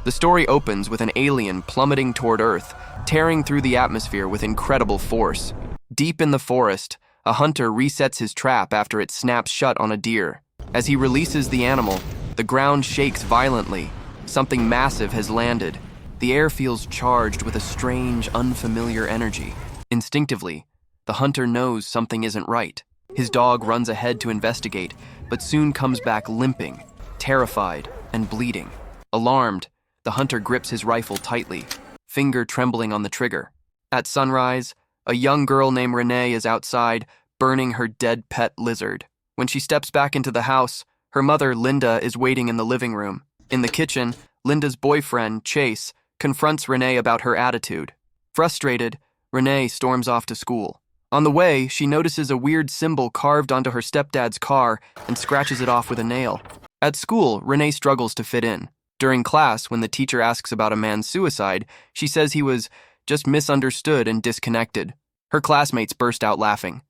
The story opens with an alien plummeting toward Earth, tearing through the atmosphere with incredible force. Deep in the forest, a hunter resets his trap after it snaps shut on a deer. As he releases the animal, the ground shakes violently. Something massive has landed. The air feels charged with a strange, unfamiliar energy. Instinctively, the hunter knows something isn't right. His dog runs ahead to investigate, but soon comes back limping, terrified, and bleeding. Alarmed, the hunter grips his rifle tightly, finger trembling on the trigger. At sunrise, a young girl named Renee is outside, burning her dead pet lizard. When she steps back into the house, her mother, Linda, is waiting in the living room. In the kitchen, Linda's boyfriend, Chase, confronts Renee about her attitude. Frustrated, Renee storms off to school. On the way, she notices a weird symbol carved onto her stepdad's car and scratches it off with a nail. At school, Renee struggles to fit in. During class, when the teacher asks about a man's suicide, she says he was just misunderstood and disconnected. Her classmates burst out laughing.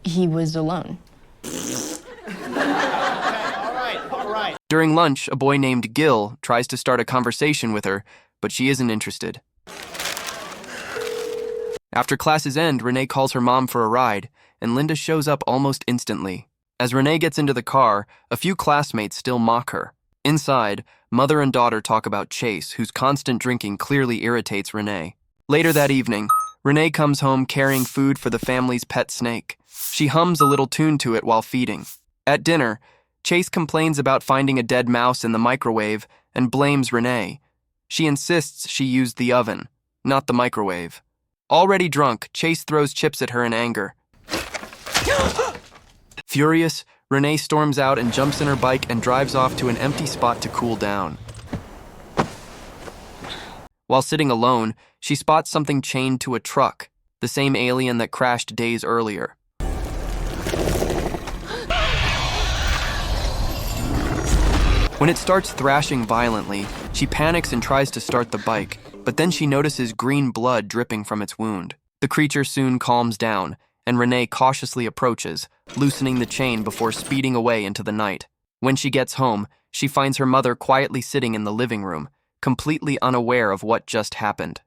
He was alone. All right. During lunch, a boy named Gil tries to start a conversation with her, but she isn't interested. After classes end, Renee calls her mom for a ride, and Linda shows up almost instantly. As Renee gets into the car, a few classmates still mock her. Inside, mother and daughter talk about Chase, whose constant drinking clearly irritates Renee. Later that evening, Renee comes home carrying food for the family's pet snake. She hums a little tune to it while feeding. At dinner, Chase complains about finding a dead mouse in the microwave and blames Renee. She insists she used the oven, not the microwave. Already drunk, Chase throws chips at her in anger. Furious, Renee storms out and jumps in her bike and drives off to an empty spot to cool down. While sitting alone, she spots something chained to a truck, the same alien that crashed days earlier. When it starts thrashing violently, she panics and tries to start the bike, but then she notices green blood dripping from its wound. The creature soon calms down, and Renee cautiously approaches, loosening the chain before speeding away into the night. When she gets home, she finds her mother quietly sitting in the living room, completely unaware of what just happened.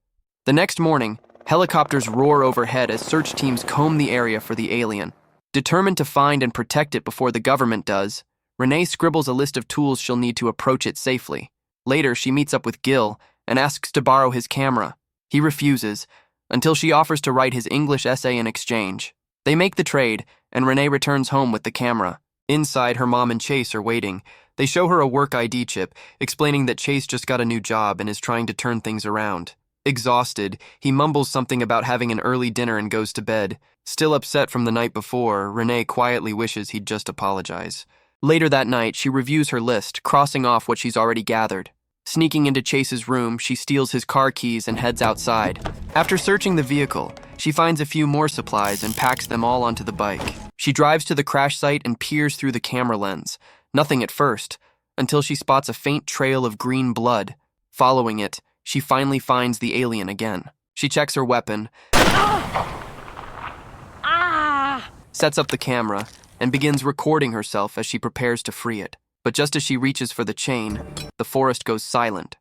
The next morning, helicopters roar overhead as search teams comb the area for the alien. Determined to find and protect it before the government does, Renee scribbles a list of tools she'll need to approach it safely. Later, she meets up with Gil and asks to borrow his camera. He refuses, until she offers to write his English essay in exchange. They make the trade, and Renee returns home with the camera. Inside, her mom and Chase are waiting. They show her a work ID chip, explaining that Chase just got a new job and is trying to turn things around. Exhausted, he mumbles something about having an early dinner and goes to bed. Still upset from the night before, Renee quietly wishes he'd just apologize. Later that night, she reviews her list, crossing off what she's already gathered. Sneaking into Chase's room, she steals his car keys and heads outside. After searching the vehicle, she finds a few more supplies and packs them all onto the bike. She drives to the crash site and peers through the camera lens. Nothing at first, until she spots a faint trail of green blood. Following it, she finally finds the alien again. She checks her weapon, sets up the camera, and begins recording herself as she prepares to free it. But just as she reaches for the chain, the forest goes silent.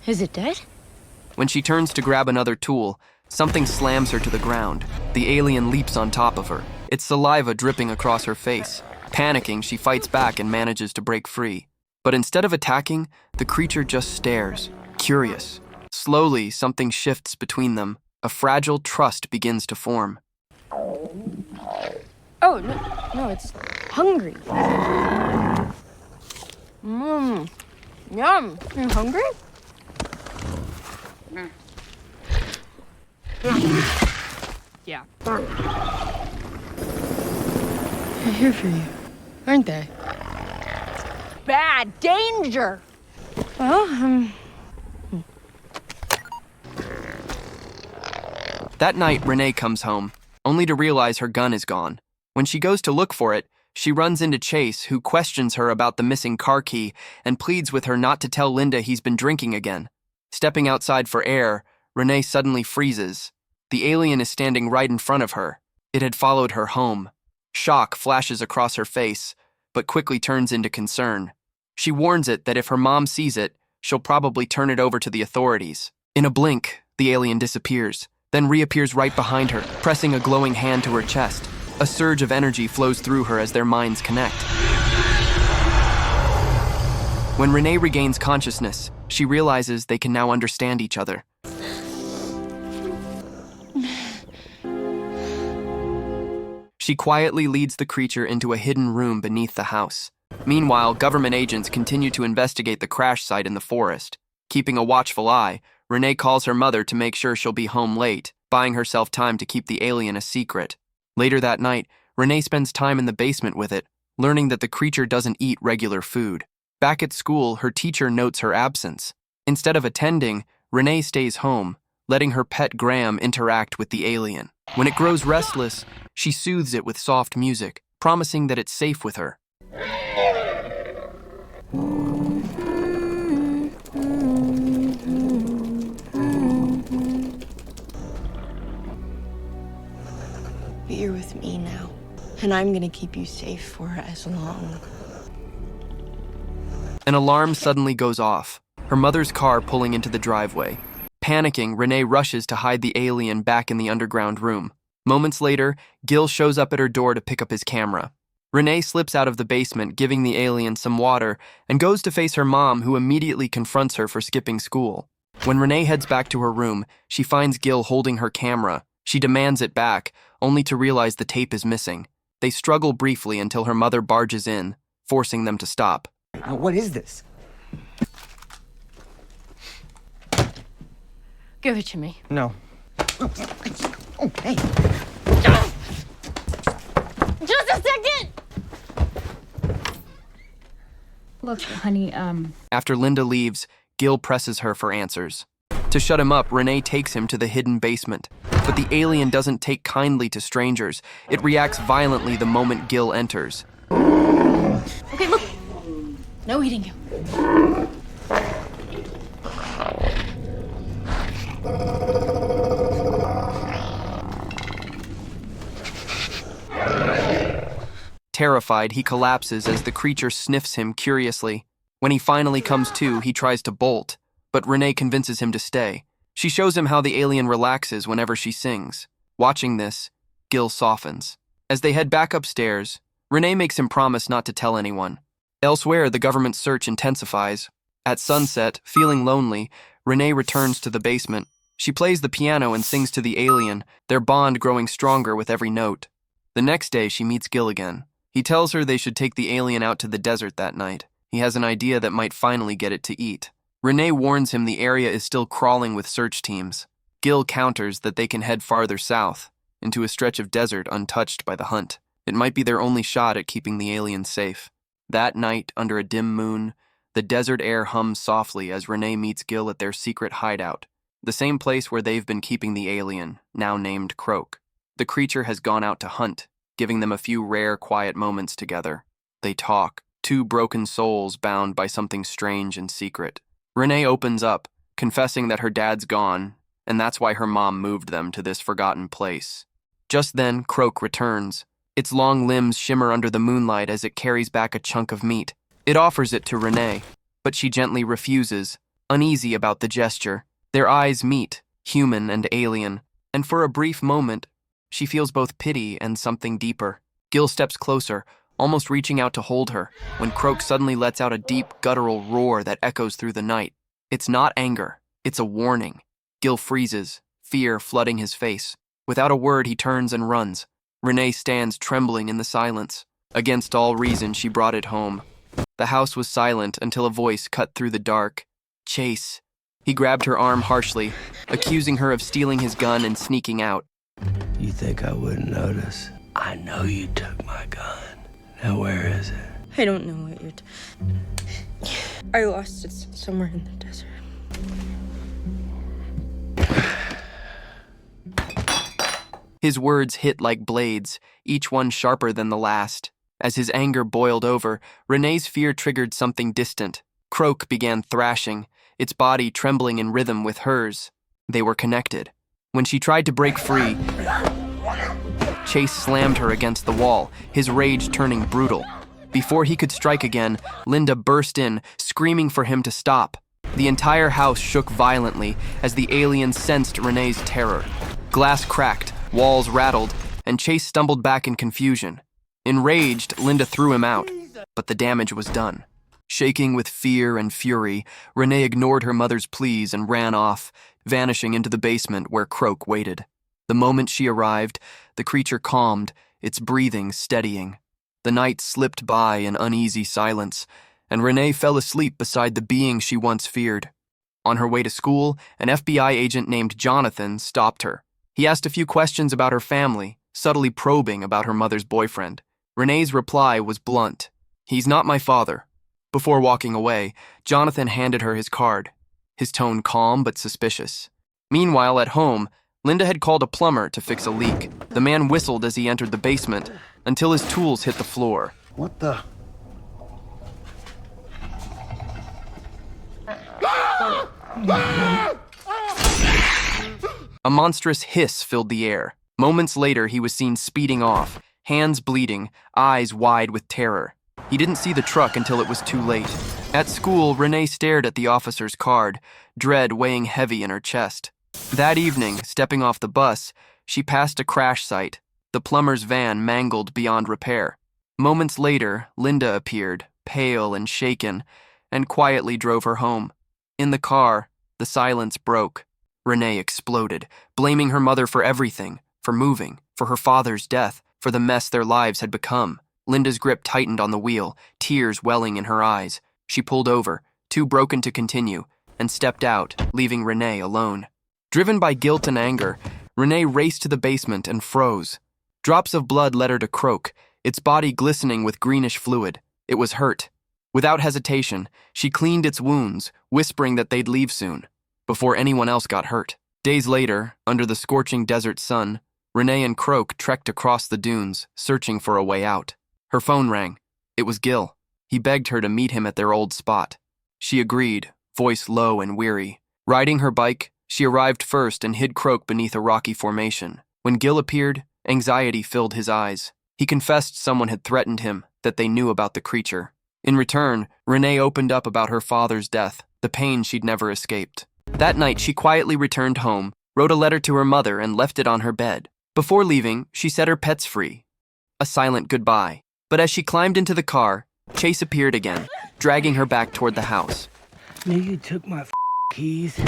Is it dead? When she turns to grab another tool, something slams her to the ground. The alien leaps on top of her, its saliva dripping across her face. Panicking, she fights back and manages to break free. But instead of attacking, the creature just stares, curious. Slowly, something shifts between them. A fragile trust begins to form. Oh, no, it's hungry. Yum. You hungry? Yeah. They're here for you, aren't they? Bad danger. Well, That night, Renee comes home, only to realize her gun is gone. When she goes to look for it, she runs into Chase, who questions her about the missing car key and pleads with her not to tell Linda he's been drinking again. Stepping outside for air, Renee suddenly freezes. The alien is standing right in front of her. It had followed her home. Shock flashes across her face. but quickly turns into concern. She warns it that if her mom sees it, she'll probably turn it over to the authorities. In a blink, the alien disappears, then reappears right behind her, pressing a glowing hand to her chest. A surge of energy flows through her as their minds connect. When Renee regains consciousness, she realizes they can now understand each other. She quietly leads the creature into a hidden room beneath the house. Meanwhile, government agents continue to investigate the crash site in the forest. Keeping a watchful eye, Renee calls her mother to make sure she'll be home late, buying herself time to keep the alien a secret. Later that night, Renee spends time in the basement with it, learning that the creature doesn't eat regular food. Back at school, her teacher notes her absence. Instead of attending, Renee stays home, letting her pet Graham interact with the alien. When it grows restless, she soothes it with soft music, promising that it's safe with her. But you're with me now, and I'm gonna keep you safe for as long. An alarm suddenly goes off, her mother's car pulling into the driveway. Panicking, Renee rushes to hide the alien back in the underground room. Moments later, Gil shows up at her door to pick up his camera. Renee slips out of the basement, giving the alien some water, and goes to face her mom, who immediately confronts her for skipping school. When Renee heads back to her room, she finds Gil holding her camera. She demands it back, only to realize the tape is missing. They struggle briefly until her mother barges in, forcing them to stop. Now, what is this? Give it to me. No. Oh, hey. Just a second! Look, honey, After Linda leaves, Gil presses her for answers. To shut him up, Renee takes him to the hidden basement. But the alien doesn't take kindly to strangers. It reacts violently the moment Gil enters. Okay, look. No eating you. Terrified, he collapses as the creature sniffs him curiously. When he finally comes to, he tries to bolt, but Renee convinces him to stay. She shows him how the alien relaxes whenever she sings. Watching this, Gil softens. As they head back upstairs, Renee makes him promise not to tell anyone. Elsewhere, the government's search intensifies. At sunset, feeling lonely, Renee returns to the basement. She plays the piano and sings to the alien, their bond growing stronger with every note. The next day, she meets Gil again. He tells her they should take the alien out to the desert that night. He has an idea that might finally get it to eat. Renee warns him the area is still crawling with search teams. Gil counters that they can head farther south, into a stretch of desert untouched by the hunt. It might be their only shot at keeping the alien safe. That night, under a dim moon, the desert air hums softly as Renee meets Gil at their secret hideout, the same place where they've been keeping the alien, now named Croak. The creature has gone out to hunt, giving them a few rare, quiet moments together. They talk, two broken souls bound by something strange and secret. Renee opens up, confessing that her dad's gone, and that's why her mom moved them to this forgotten place. Just then, Croak returns. Its long limbs shimmer under the moonlight as it carries back a chunk of meat. It offers it to Renee, but she gently refuses, uneasy about the gesture. Their eyes meet, human and alien, and for a brief moment, she feels both pity and something deeper. Gil steps closer, almost reaching out to hold her, when Croak suddenly lets out a deep, guttural roar that echoes through the night. It's not anger, it's a warning. Gil freezes, fear flooding his face. Without a word, he turns and runs. Renee stands trembling in the silence. Against all reason, she brought it home. The house was silent until a voice cut through the dark. Chase. He grabbed her arm harshly, accusing her of stealing his gun and sneaking out. You think I wouldn't notice? I know you took my gun. Now where is it? I don't know what you're I lost it somewhere in the desert. His words hit like blades, each one sharper than the last. As his anger boiled over, Renee's fear triggered something distant. Croak began thrashing, its body trembling in rhythm with hers. They were connected. When she tried to break free, Chase slammed her against the wall, his rage turning brutal. Before he could strike again, Linda burst in, screaming for him to stop. The entire house shook violently as the alien sensed Renee's terror. Glass cracked, walls rattled, and Chase stumbled back in confusion. Enraged, Linda threw him out, but the damage was done. Shaking with fear and fury, Renee ignored her mother's pleas and ran off, vanishing into the basement where Croak waited. The moment she arrived, the creature calmed, its breathing steadying. The night slipped by in uneasy silence, and Renee fell asleep beside the being she once feared. On her way to school, an FBI agent named Jonathan stopped her. He asked a few questions about her family, subtly probing about her mother's boyfriend. Renee's reply was blunt. "He's not my father." Before walking away, Jonathan handed her his card, his tone calm but suspicious. Meanwhile, at home, Linda had called a plumber to fix a leak. The man whistled as he entered the basement until his tools hit the floor. What the? A monstrous hiss filled the air. Moments later, he was seen speeding off, hands bleeding, eyes wide with terror. He didn't see the truck until it was too late. At school, Renee stared at the officer's card, dread weighing heavy in her chest. That evening, stepping off the bus, she passed a crash site, the plumber's van mangled beyond repair. Moments later, Linda appeared, pale and shaken, and quietly drove her home. In the car, the silence broke. Renee exploded, blaming her mother for everything, for moving, for her father's death, for the mess their lives had become. Linda's grip tightened on the wheel, tears welling in her eyes. She pulled over, too broken to continue, and stepped out, leaving Renee alone. Driven by guilt and anger, Renee raced to the basement and froze. Drops of blood led her to Croak, its body glistening with greenish fluid. It was hurt. Without hesitation, she cleaned its wounds, whispering that they'd leave soon, before anyone else got hurt. Days later, under the scorching desert sun, Renee and Croak trekked across the dunes, searching for a way out. Her phone rang. It was Gil. He begged her to meet him at their old spot. She agreed, voice low and weary. Riding her bike, she arrived first and hid Croak beneath a rocky formation. When Gil appeared, anxiety filled his eyes. He confessed someone had threatened him, that they knew about the creature. In return, Renee opened up about her father's death, the pain she'd never escaped. That night, she quietly returned home, wrote a letter to her mother, and left it on her bed. Before leaving, she set her pets free. A silent goodbye. But as she climbed into the car, Chase appeared again, dragging her back toward the house. Knew you took my keys.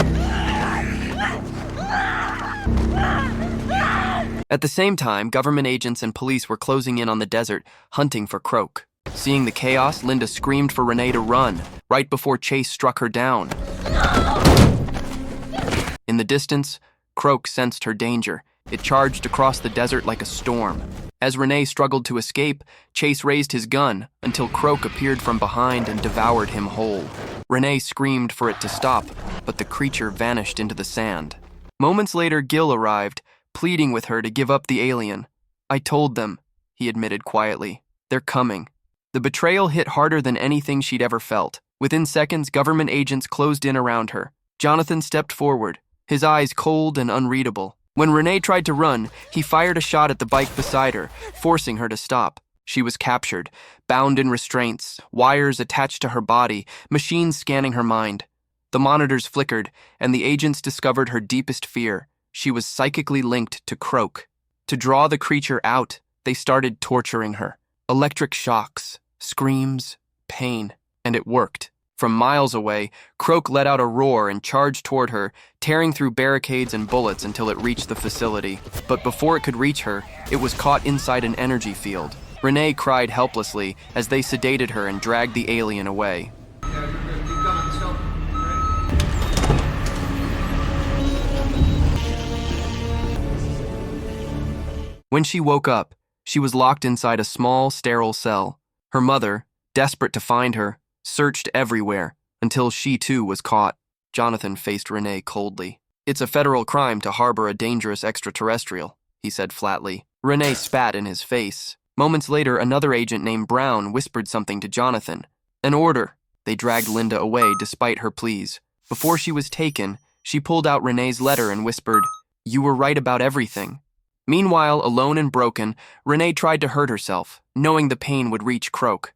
At the same time, government agents and police were closing in on the desert, hunting for Croak. Seeing the chaos, Linda screamed for Renee to run, right before Chase struck her down. In the distance, Croak sensed her danger. It charged across the desert like a storm. As Renee struggled to escape, Chase raised his gun until Croak appeared from behind and devoured him whole. Renee screamed for it to stop, but the creature vanished into the sand. Moments later, Gil arrived, pleading with her to give up the alien. "I told them," he admitted quietly. "They're coming." The betrayal hit harder than anything she'd ever felt. Within seconds, government agents closed in around her. Jonathan stepped forward, his eyes cold and unreadable. When Renee tried to run, he fired a shot at the bike beside her, forcing her to stop. She was captured, bound in restraints, wires attached to her body, machines scanning her mind. The monitors flickered, and the agents discovered her deepest fear. She was psychically linked to Croak. To draw the creature out, they started torturing her. Electric shocks, screams, pain, and it worked. From miles away, Croak let out a roar and charged toward her, tearing through barricades and bullets until it reached the facility. But before it could reach her, it was caught inside an energy field. Renee cried helplessly as they sedated her and dragged the alien away. When she woke up, she was locked inside a small, sterile cell. Her mother, desperate to find her, searched everywhere until she too was caught. Jonathan faced Renee coldly. "It's a federal crime to harbor a dangerous extraterrestrial," he said flatly. Renee spat in his face. Moments later, another agent named Brown whispered something to Jonathan. "An order." They dragged Linda away despite her pleas. Before she was taken, she pulled out Renee's letter and whispered, "You were right about everything." Meanwhile, alone and broken, Renee tried to hurt herself, knowing the pain would reach Croak.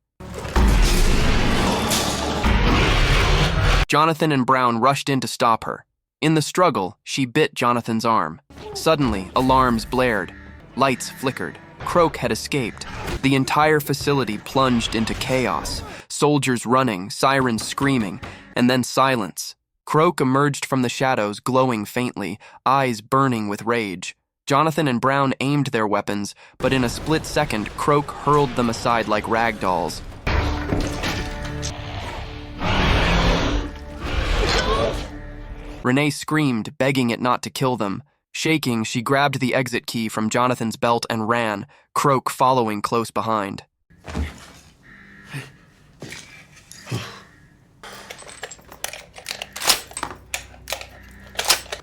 Jonathan and Brown rushed in to stop her. In the struggle, she bit Jonathan's arm. Suddenly, alarms blared. Lights flickered. Croak had escaped. The entire facility plunged into chaos. Soldiers running, sirens screaming, and then silence. Croak emerged from the shadows, glowing faintly, eyes burning with rage. Jonathan and Brown aimed their weapons, but in a split second, Croak hurled them aside like rag dolls. Renee screamed, begging it not to kill them. Shaking, she grabbed the exit key from Jonathan's belt and ran, Croak following close behind.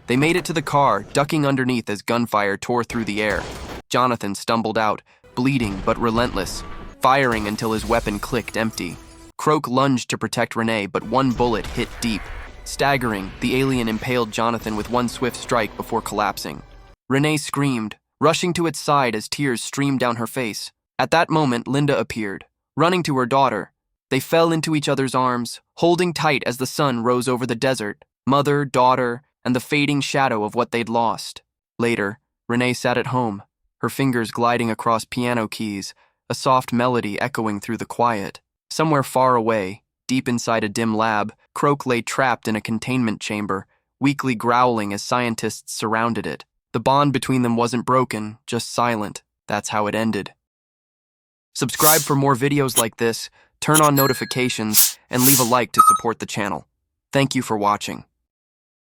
They made it to the car, ducking underneath as gunfire tore through the air. Jonathan stumbled out, bleeding but relentless, firing until his weapon clicked empty. Croak lunged to protect Renee, but one bullet hit deep. Staggering, the alien impaled Jonathan with one swift strike before collapsing. Renee screamed, rushing to its side as tears streamed down her face. At that moment, Linda appeared, running to her daughter. They fell into each other's arms, holding tight as the sun rose over the desert, mother, daughter, and the fading shadow of what they'd lost. Later, Renee sat at home, her fingers gliding across piano keys, a soft melody echoing through the quiet. Somewhere far away, deep inside a dim lab, Croak lay trapped in a containment chamber, weakly growling as scientists surrounded it. The bond between them wasn't broken, just silent. That's how it ended. Subscribe for more videos like this, turn on notifications, and leave a like to support the channel. Thank you for watching.